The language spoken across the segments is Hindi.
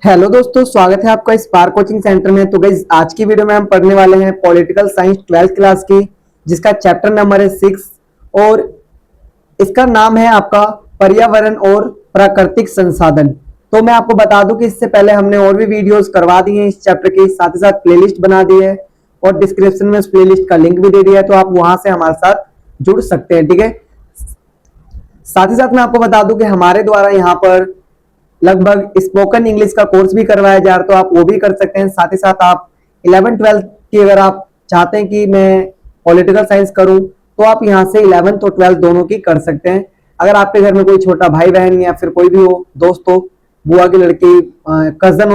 हेलो दोस्तों, स्वागत है आपका स्पार्क कोचिंग सेंटर में। तो गाइस, आज की वीडियो में हम पढ़ने वाले हैं पॉलिटिकल साइंस 12th क्लास की, जिसका चैप्टर नंबर है 6 और इसका नाम है आपका पर्यावरण और प्राकृतिक संसाधन। तो मैं आपको बता दूं कि इससे पहले हमने और भी वीडियोस करवा दी हैं इस चैप्टर की, साथ ही साथ प्लेलिस्ट बना दी है और डिस्क्रिप्शन में उस प्लेलिस्ट का लिंक भी दे दिया है, तो आप वहां से हमारे साथ जुड़ सकते हैं। ठीक है, साथ ही साथ मैं आपको बता दूं कि हमारे द्वारा यहाँ पर लगभग स्पोकन इंग्लिश का कोर्स भी करवाया जा रहा है, तो आप वो भी कर सकते हैं। साथ ही साथ आप 11th-12th की अगर आप चाहते हैं कि मैं पॉलिटिकल साइंस करूं, तो आप यहां से 11th और 12th दोनों की कर सकते हैं। अगर आपके घर में कोई छोटा भाई बहन या फिर कोई भी हो, दोस्त हो, बुआ की लड़की, कजन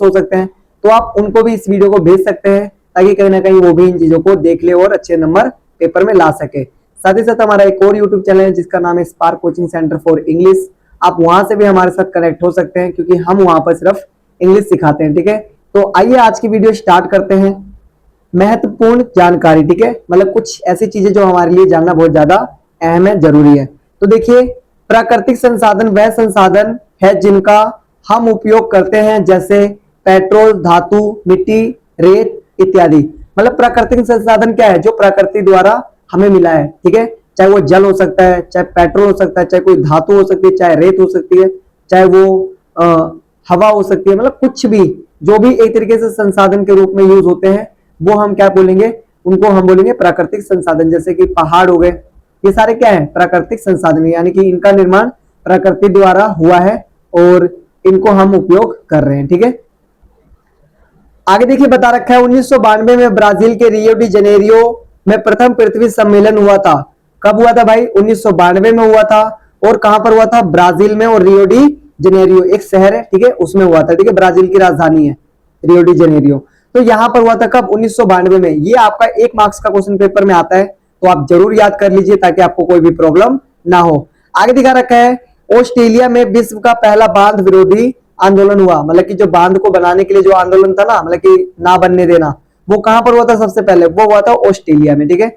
हो सकते हैं, तो आप उनको भी इस वीडियो को भेज सकते हैं, ताकि कहीं ना कहीं वो भी इन चीजों को देख ले और अच्छे नंबर पेपर में ला सके। साथ ही साथ हमारा एक और यूट्यूब चैनल है जिसका नाम है spark coaching centre for English. आप वहां से भी हमारे साथ कनेक्ट हो सकते हैं, क्योंकि हम वहां पर सिर्फ इंग्लिश सिखाते हैं। ठीक है, तो आइए आज की वीडियो स्टार्ट करते हैं। महत्वपूर्ण जानकारी, ठीक है, मतलब कुछ ऐसी चीजें जो हमारे लिए जानना बहुत ज्यादा अहम है, जरूरी है। तो देखिए, प्राकृतिक संसाधन वह संसाधन है जिनका हम उपयोग करते हैं, जैसे पेट्रोल, धातु, मिट्टी, रेत इत्यादि। मतलब प्राकृतिक संसाधन क्या है? जो प्रकृति द्वारा हमें मिला है। ठीक है, चाहे वो जल हो सकता है, चाहे पेट्रोल हो सकता है, चाहे कोई धातु हो सकती है, चाहे रेत हो सकती है, चाहे वो हवा हो सकती है, मतलब कुछ भी जो भी एक तरीके से संसाधन के रूप में यूज होते हैं, वो हम क्या बोलेंगे? उनको हम बोलेंगे प्राकृतिक संसाधन। जैसे कि पहाड़ हो गए, ये सारे क्या है? प्राकृतिक संसाधन, यानी कि इनका निर्माण प्रकृति द्वारा हुआ है और इनको हम उपयोग कर रहे हैं। ठीक है, आगे देखिए, बता रखा है 1992 में ब्राजील के रियो डी जनेरियो में प्रथम पृथ्वी सम्मेलन हुआ था। कब हुआ था भाई? 1992 में हुआ था। और कहां पर हुआ था? ब्राजील में। और रियो डी जनेरियो एक शहर है, ठीक है, उसमें हुआ था। ठीक है, ब्राजील की राजधानी है रियो डी जनेरियो। तो यहां पर हुआ था कब? 1992 में। ये आपका 1 मार्क्स का क्वेश्चन पेपर में आता है, तो आप जरूर याद कर लीजिए ताकि आपको कोई भी प्रॉब्लम ना हो। आगे दिखा रखा है, ऑस्ट्रेलिया में विश्व का पहला बांध विरोधी आंदोलन हुआ। मतलब कि जो बांध को बनाने के लिए जो आंदोलन था ना, मतलब कि ना बनने देना, वो कहां पर हुआ था? सबसे पहले वो हुआ था ऑस्ट्रेलिया में। ठीक है,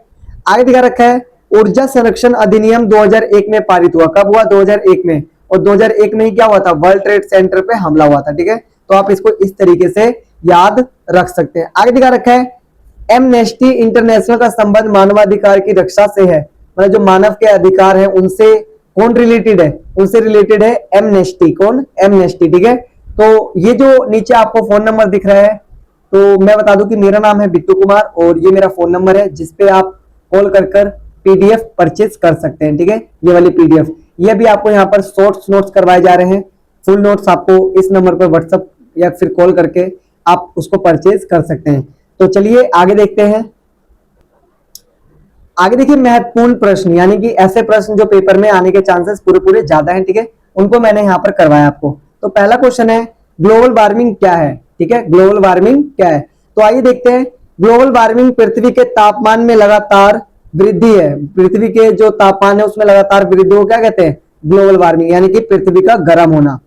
आगे दिखा रखा है, ऊर्जा संरक्षण अधिनियम 2001 में पारित हुआ। कब हुआ? 2001 में। और 2001 में ही क्या हुआ था? वर्ल्ड ट्रेड सेंटर पे हमला हुआ था। ठीक है, तो आप इसको इस तरीके से याद रख सकते हैं। आगे दिखा रखा है, एमनेस्टी इंटरनेशनल का संबंध मानवाधिकार की रक्षा से है। मतलब जो मानव के अधिकार है उनसे कौन रिलेटेड है? उनसे रिलेटेड है एमनेस्टी। कौन? एमनेस्टी। ठीक है, तो ये जो नीचे आपको फोन नंबर दिख रहा है, तो मैं बता दूं कि मेरा नाम है बिट्टू कुमार और ये मेरा फोन नंबर है, जिसपे आप कॉल कर पीडीएफ परचेज कर सकते हैं। ठीक है, ये वाली पीडीएफ, ये भी आपको यहाँ पर शॉर्ट्स नोट्स करवाए जा रहे हैं। फुल नोट्स आपको इस नंबर पर व्हाट्सएप या फिर कॉल करके आप उसको परचेज कर सकते हैं। तो चलिए आगे देखते हैं। आगे देखिए, महत्वपूर्ण प्रश्न, यानी कि ऐसे प्रश्न जो पेपर में आने के चांसेस पूरे पूरे ज्यादा हैं। ठीक है, उनको मैंने यहाँ पर करवाया आपको। तो पहला क्वेश्चन है, ग्लोबल वार्मिंग क्या है? ठीक है, ग्लोबल वार्मिंग क्या है? तो आइए देखते हैं। ग्लोबल वार्मिंग पृथ्वी के तापमान में लगातार वृद्धि है। पृथ्वी के जो तापमान है उसमें लगातार वृद्धि को क्या कहते हैं? ग्लोबल वार्मिंग, यानी कि पृथ्वी का गर्म होना,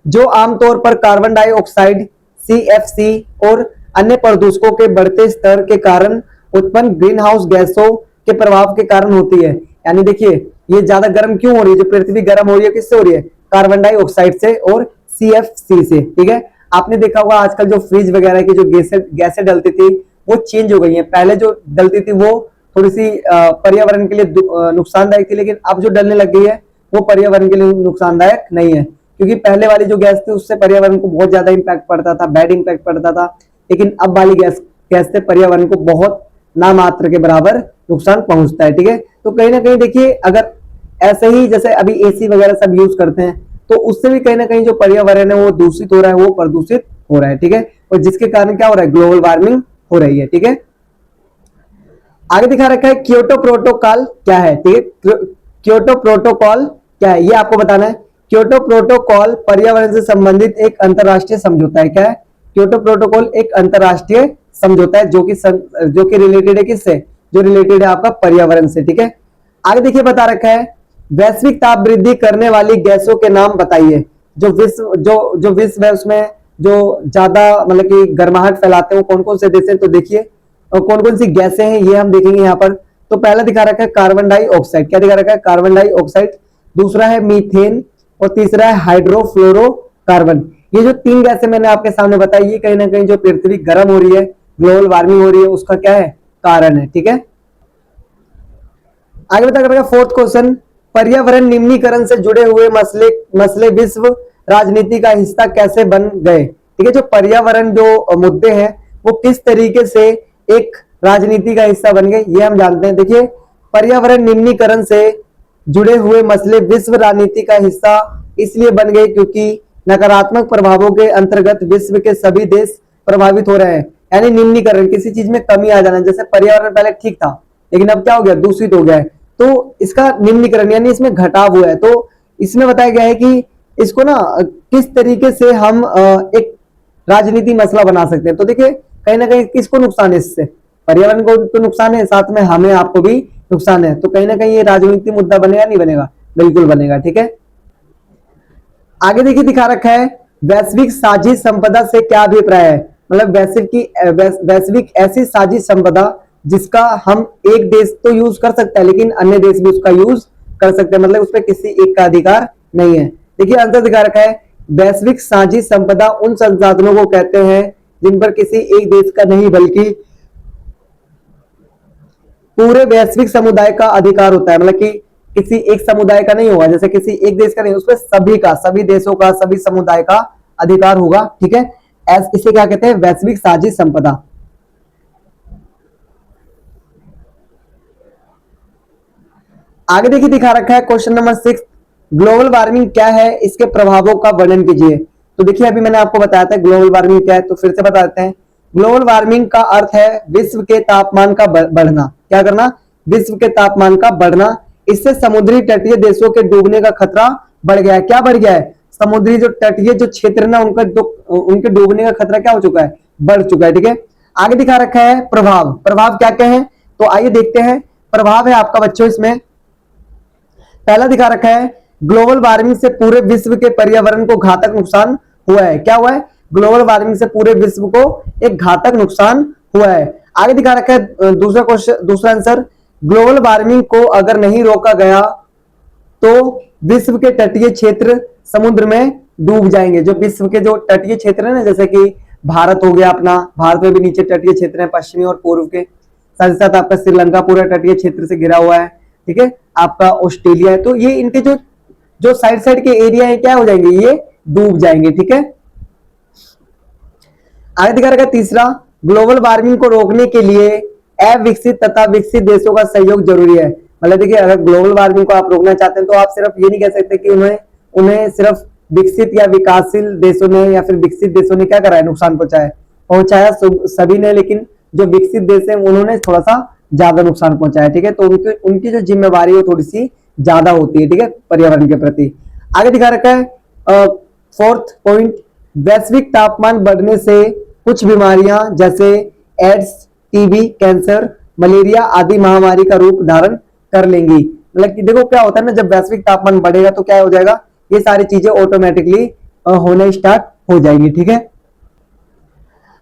जो आमतौर पर कार्बन डाइऑक्साइड, सीएफसी और अन्य प्रदूषकों के बढ़ते स्तर के कारण उत्पन्न ग्रीन हाउस गैसों के प्रभाव के कारण होती है। यानी देखिए, ये ज्यादा गर्म क्यों हो रही है? जो पृथ्वी गर्म हो रही है, किससे हो रही है? कार्बन डाइऑक्साइड से और सीएफसी से। ठीक है, आपने देखा होगा आजकल जो फ्रिज वगैरह की जो गैसें डलती थी, वो चेंज हो गई हैं। पहले जो डलती थी वो थोड़ी सी पर्यावरण के लिए नुकसानदायक थी, लेकिन अब जो डलने लग गई है वो पर्यावरण के लिए नुकसानदायक नहीं है, क्योंकि पहले वाली जो गैस थी उससे पर्यावरण को बहुत ज्यादा इंपैक्ट पड़ता था, बैड इंपैक्ट पड़ता था। लेकिन अब वाली गैस से पर्यावरण को बहुत नामात्र के बराबर नुकसान पहुंचता है। ठीक है, तो कहीं ना कहीं देखिए, अगर ऐसे ही जैसे अभी एसी वगैरह सब यूज करते हैं, तो उससे भी कहीं ना कहीं जो पर्यावरण है वो दूषित हो रहा है, वो प्रदूषित हो रहा है। ठीक है, और जिसके कारण क्या हो रहा है? ग्लोबल वार्मिंग हो रही है। ठीक है, आगे दिखा रखा है, क्योटो प्रोटोकॉल क्या है? ठीक है, क्योटो प्रोटोकॉल क्या है ये आपको बताना है। क्योटो प्रोटोकॉल पर्यावरण से संबंधित एक अंतरराष्ट्रीय समझौता है। क्या है? क्योटो प्रोटोकॉल एक अंतरराष्ट्रीय समझौता है, जो कि रिलेटेड है किससे? जो रिलेटेड है आपका पर्यावरण से। ठीक है, आगे देखिए, बता रखा है, वैश्विक ताप वृद्धि करने वाली गैसों के नाम बताइए। जो विश्व है उसमें जो ज्यादा मतलब कि गर्माहट फैलाते हैं वो कौन कौन से देश हैं? तो देखिए कौन कौन सी गैसें हैं ये हम देखेंगे यहाँ पर। तो पहला दिखा रखा है कार्बन डाइऑक्साइड। क्या दिखा रखा है? Carbon dioxide. दूसरा है मीथेन और तीसरा है हाइड्रोफ्लोरोकार्बन। ये जो 3 गैसें मैंने आपके सामने बताई, ये कहीं ना कहीं जो पृथ्वी गर्म हो रही है, ग्लोबल वार्मिंग हो रही है, उसका क्या है, कारण है। ठीक है, आगे बता कर फोर्थ क्वेश्चन, पर्यावरण निम्नीकरण से जुड़े हुए मसले मसले विश्व राजनीति का हिस्सा कैसे बन गए। ठीक है, जो पर्यावरण जो मुद्दे हैं वो किस तरीके से एक राजनीति का हिस्सा बन गए, ये हम जानते हैं। देखिए, पर्यावरण निम्नीकरण से जुड़े हुए मसले विश्व राजनीति का हिस्सा इसलिए बन गए क्योंकि नकारात्मक प्रभावों के अंतर्गत विश्व के सभी देश प्रभावित हो रहे हैं। यानी निम्नीकरण, किसी चीज में कमी आ जाना, जैसे पर्यावरण पहले ठीक था लेकिन अब क्या हो गया, दूषित हो गया है, तो इसका निम्नीकरण यानी इसमें घटाव हुआ है। तो इसमें बताया गया है कि इसको ना किस तरीके से हम एक राजनीति मसला बना सकते हैं। तो देखिए, कहीं ना कहीं किसको नुकसान है इससे, पर्यावरण को तो नुकसान है, साथ में हमें आपको भी नुकसान है। तो कहीं ना कहीं ये राजनीति मुद्दा बनेगा, नहीं बनेगा, बिल्कुल बनेगा। ठीक है, आगे देखिए दिखा रखा है, वैश्विक साझी संपदा से क्या अभिप्राय है। मतलब वैश्विक ऐसी साझी संपदा जिसका हम एक देश तो यूज कर सकता है लेकिन अन्य देश भी उसका यूज कर सकते हैं, मतलब उसमें किसी एक का अधिकार नहीं है। देखिए आंसर दिखा रखा है, वैश्विक साझी संपदा उन संसाधनों को कहते हैं जिन पर किसी एक देश का नहीं बल्कि पूरे वैश्विक समुदाय का अधिकार होता है। मतलब कि किसी एक समुदाय का नहीं होगा, जैसे किसी एक देश का नहीं, उसमें सभी का, सभी देशों का, सभी समुदाय का अधिकार होगा। ठीक है, इसे क्या कहते हैं, वैश्विक साझी संपदा। आगे देखिए दिखा रखा है क्वेश्चन नंबर 6, ग्लोबल वार्मिंग क्या है, इसके प्रभावों का वर्णन कीजिए। तो देखिए अभी मैंने आपको बताया था ग्लोबल वार्मिंग क्या है, तो फिर से बता देते हैं। ग्लोबल वार्मिंग का अर्थ है विश्व के तापमान का बढ़ना। क्या करना, विश्व के तापमान का बढ़ना। इससे समुद्री तटीय देशों के डूबने का खतरा बढ़ गया है। क्या बढ़ गया है, समुद्री जो तटीय जो क्षेत्र ना उनके डूबने का खतरा क्या हो चुका है, बढ़ चुका है। ठीक है, आगे दिखा रखा है प्रभाव। प्रभाव क्या क्या है, तो आइए देखते हैं। प्रभाव है आपका बच्चों, इसमें पहला दिखा रखा है, ग्लोबल वार्मिंग से पूरे विश्व के पर्यावरण को घातक नुकसान हुआ है। क्या हुआ है, ग्लोबल वार्मिंग से पूरे विश्व को एक घातक नुकसान हुआ है। आगे दिखा रखा है दूसरा क्वेश्चन, दूसरा आंसर, ग्लोबल वार्मिंग को अगर नहीं रोका गया तो विश्व के तटीय क्षेत्र समुद्र में डूब जाएंगे। जो विश्व के जो तटीय क्षेत्र है ना, जैसे कि भारत हो गया अपना, भारत में भी नीचे तटीय क्षेत्र है, पश्चिमी और पूर्व के, साथ ही साथ आपका श्रीलंका पूरा तटीय क्षेत्र से घिरा हुआ है। ठीक है, आपका ऑस्ट्रेलिया है, तो ये इनके जो जो साइड साइड के एरिया है क्या हो जाएंगे, ये डूब जाएंगे। ठीक है, आगे दिखा रखा तीसरा, ग्लोबल वार्मिंग को रोकने के लिए अविकसित तथा विकसित देशों का सहयोग जरूरी है। मतलब देखिए, अगर ग्लोबल वार्मिंग को आप रोकना चाहते हैं तो आप सिर्फ ये नहीं कह सकते कि उन्हें सिर्फ विकसित या विकासशील देशों ने या फिर विकसित देशों ने क्या करा है, नुकसान पहुंचाया सभी ने, लेकिन जो विकसित देश है उन्होंने थोड़ा सा ज्यादा नुकसान पहुंचाया। ठीक है, तो उनकी जो जिम्मेवारी है थोड़ी सी ज्यादा होती है। ठीक है, पर्यावरण के प्रति। आगे दिखा रखा है फोर्थ पॉइंट, वैश्विक तापमान बढ़ने से कुछ बीमारियां जैसे एड्स, टीबी, कैंसर, मलेरिया आदि महामारी का रूप धारण कर लेंगी। मतलब कि देखो क्या होता है ना, जब वैश्विक तापमान बढ़ेगा तो क्या हो जाएगा, ये सारी चीजें ऑटोमेटिकली होने स्टार्ट हो जाएंगी। ठीक है,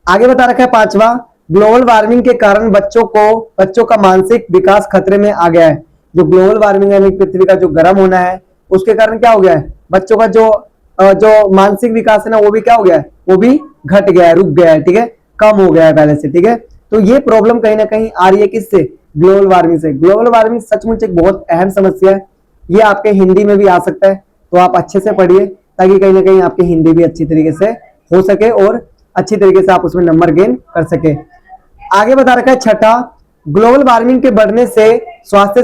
आगे बता रखा है पांचवा, ग्लोबल वार्मिंग के कारण बच्चों का मानसिक विकास खतरे में आ गया है। जो ग्लोबल वार्मिंग यानी पृथ्वी का जो गर्म होना है उसके कारण क्या हो गया है, बच्चों का जो मानसिक विकास है ना वो भी क्या हो गया है, वो भी घट गया है, रुक गया है। ठीक है, कम हो गया है पहले से। ठीक है, तो ये प्रॉब्लम कहीं ना कहीं आ रही है किससे, ग्लोबल वार्मिंग से। ग्लोबल वार्मिंग सचमुच एक बहुत अहम समस्या है, ये आपके हिंदी में भी आ सकता है, तो आप अच्छे से पढ़िए ताकि कहीं ना कहीं आपकी हिंदी भी अच्छी तरीके से हो सके और अच्छी तरीके से आप उसमें नंबर गेन कर सके। आगे बता रखा है छठा, ग्लोबल वार्मिंग के बढ़ने से स्वास्थ्य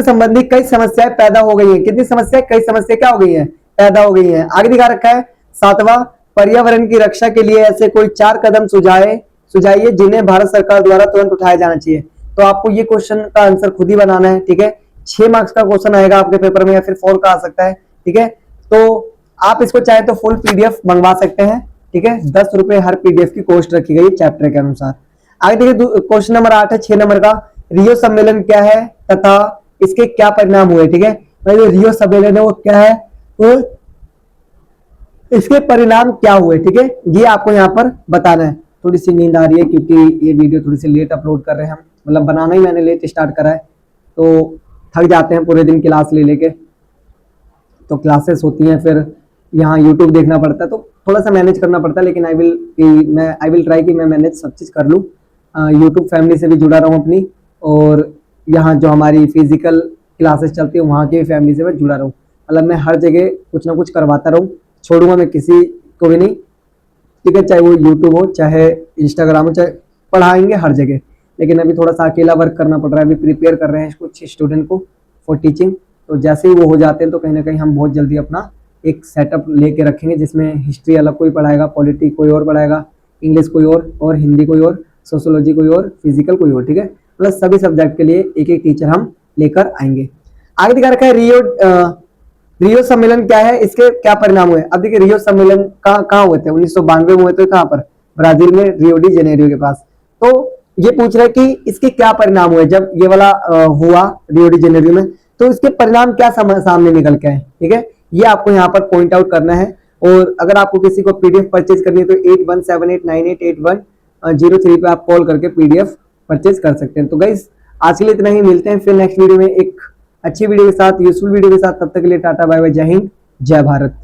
संबंधी कई समस्याएं पैदा हो गई हैं। कितनी समस्याएं, कई समस्याएं क्या हो गई हैं, पैदा हो गई हैं। आगे दिखा रखा है सातवां, पर्यावरण की रक्षा के लिए ऐसे कोई 4 कदम सुझाइए जिन्हें भारत सरकार द्वारा तुरंत उठाया जाना चाहिए। तो आपको ये क्वेश्चन का आंसर खुद ही बनाना है। ठीक है, 6 मार्क्स का क्वेश्चन आएगा आपके पेपर में या फिर 4 का आ सकता है। ठीक है, तो आप इसको चाहे तो फुल पीडीएफ मंगवा सकते हैं। ठीक है, 10 रुपए हर पीडीएफ की कॉस्ट रखी गई चैप्टर के अनुसार। आगे देखिए क्वेश्चन नंबर 8 है, 6 नंबर का, रियो सम्मेलन क्या है तथा इसके क्या परिणाम हुए। ठीक है, जो रियो सम्मेलन है वो क्या है और इसके परिणाम क्या हुए। ठीक है, ये आपको यहाँ पर बताना है। थोड़ी सी नींद आ रही है क्योंकि ये वीडियो थोड़ी सी लेट अपलोड कर रहे हैं हम, मतलब बनाना ही मैंने लेट स्टार्ट करा है, तो थक जाते हैं पूरे दिन क्लास ले लेके। तो क्लासेस होती हैं, फिर यहाँ यूट्यूब देखना पड़ता है, तो थोड़ा सा मैनेज करना पड़ता है, लेकिन आई विल ट्राई कि मैं मैनेज सब चीज़ कर लूँ। यूट्यूब फैमिली से भी जुड़ा रहूँ अपनी, और यहाँ जो हमारी फिजिकल क्लासेस चलती है वहाँ की भी फैमिली से मैं जुड़ा रहूँ। मतलब मैं हर जगह कुछ ना कुछ करवाता रहूँ, छोड़ूंगा मैं किसी को भी नहीं, ठीक है, चाहे वो यूट्यूब हो, चाहे इंस्टाग्राम हो, चाहे पढ़ाएंगे हर जगह। लेकिन अभी थोड़ा सा अकेला वर्क करना पड़ रहा है, अभी प्रिपेयर कर रहे हैं कुछ स्टूडेंट को फॉर टीचिंग। तो जैसे ही वो हो जाते हैं तो कहीं ना कहीं हम बहुत जल्दी अपना एक सेटअप लेके रखेंगे, जिसमें हिस्ट्री अलग कोई पढ़ाएगा, पॉलिटिक्स कोई और पढ़ाएगा, इंग्लिश कोई और हिंदी कोई और, सोशोलॉजी कोई और, फिजिकल कोई और, ठीक है। मतलब सभी सब्जेक्ट के लिए एक एक टीचर हम लेकर आएंगे। आगे दिखा रखा है रियो सम्मेलन क्या है, इसके क्या परिणाम हुए। अब देखिए रियो सम्मेलन कहाँ हुए थे, 1992 में हुए थे। कहाँ पर, ब्राजील में, रियो डी जेनेरियो के पास। तो ये पूछ रहा है कि इसके क्या परिणाम हुए जब ये वाला हुआ रियो डी जेनेरियो में, तो इसके परिणाम क्या सामने निकल के आए, ठीक है, ये आपको यहाँ पर पॉइंट आउट करना है। और अगर आपको किसी को पीडीएफ परचेज करनी है तो 8178988103 पे आप कॉल करके पीडीएफ परचेज कर सकते हैं। तो गाइस आज के लिए इतना ही, मिलते हैं फिर नेक्स्ट वीडियो में एक अच्छी वीडियो के साथ, यूजफुल वीडियो के साथ। तब तक के लिए टाटा बाय बाय, जय हिंद, जय भारत।